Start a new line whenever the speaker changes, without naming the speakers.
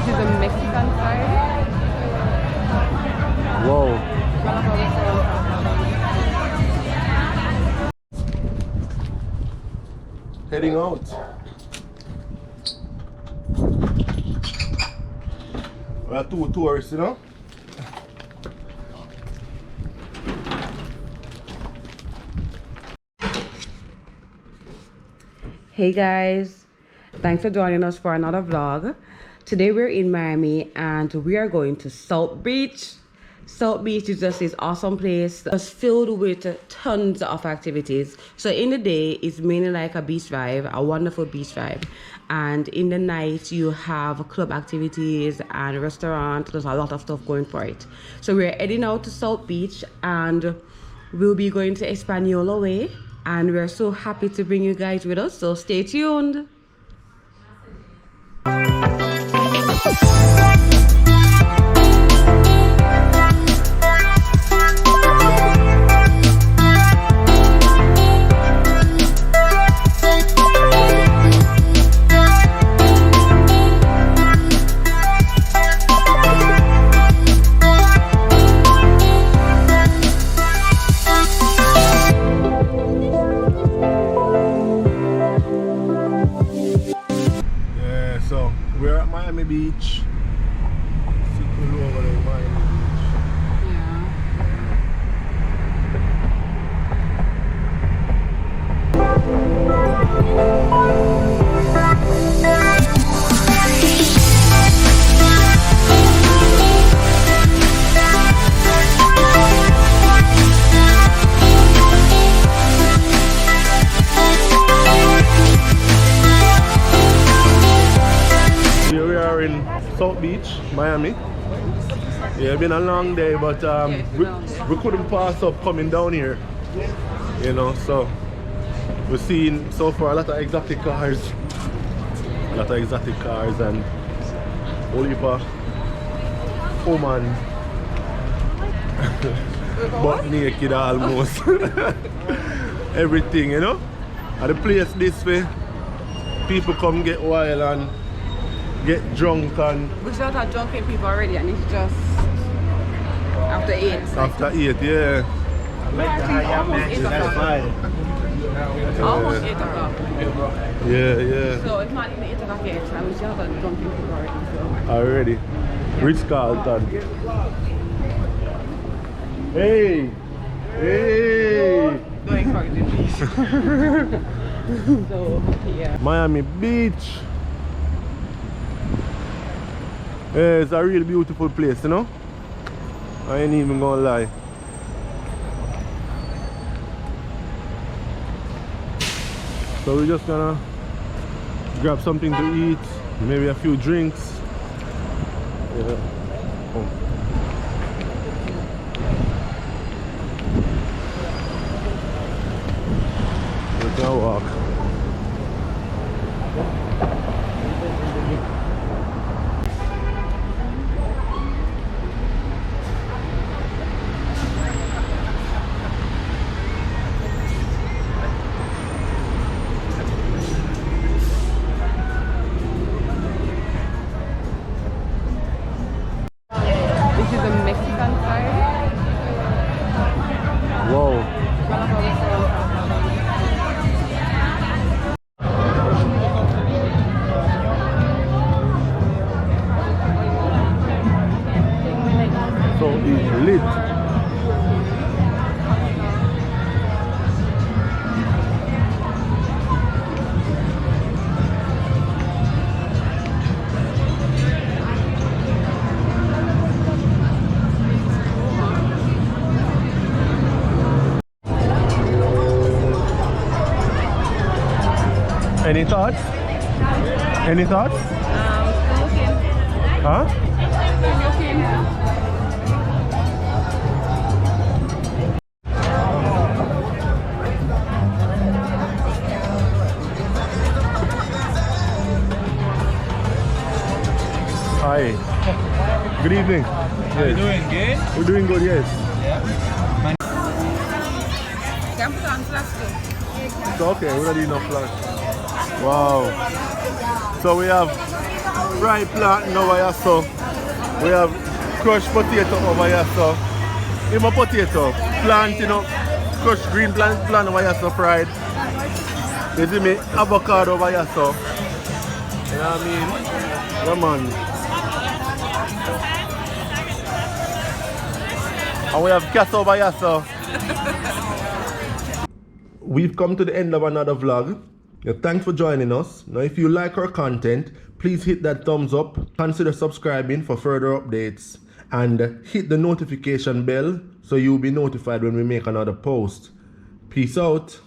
This is the Mexican side.
Wow. Heading out. We are two tourists, you know?
Hey guys, thanks for joining us for another vlog. Today we're in Miami and we are going to South Beach. South Beach is just this awesome place. It's filled with tons of activities. So in the day, it's mainly like a beach vibe, a wonderful beach vibe. And in the night, you have club activities and restaurants. There's a lot of stuff going for it. So we're heading out to South Beach and we'll be going to Espanola Way. And we're so happy to bring you guys with us. So stay tuned.
We're at Miami Beach. Sitting over there, Miami Beach. Here we are in South Beach, Miami. Yeah, it's been a long day, but we couldn't pass up coming down here. You know, so we're seeing so far a lot of exotic cars. A lot of exotic cars and Oliver, woman, butt naked almost. Everything, you know. At the place this way, people come get wild and get drunk and...
We start our drunken people already and it's just after 8.
After 8, yeah.
Almost 8 o'clock.
Yeah.
So it's not even 8 o'clock yet. And we still have our drunken people already. So.
Already. Ritz-Carlton. Hey!
Going for the beach. So, yeah.
Miami Beach. Yeah, it's a really beautiful place, you know? I ain't even gonna lie. So we're just gonna grab something to eat, maybe a few drinks. Yeah. Oh. We're gonna walk.
This is the Mexican side.
Wow. So it's lit. Any thoughts? Any thoughts?
Looking.
Huh?
Looking.
Hi. Good evening.
How you doing? Good?
We're doing good, yes.
Yeah.
Can put on plastic.
It's okay, we don't need no flash. Wow. So we have fried plantain over here, so we have crushed potato over here, so in my potato, plantain up, crushed green plantain over here, so fried. You see me, avocado over here, so you know what I mean? Come on. And we have cat over here, so we've come to the end of another vlog. Thanks for joining us. Now if you like our content, please hit that thumbs up, consider subscribing for further updates, and hit the notification bell so you'll be notified when we make another post. Peace out.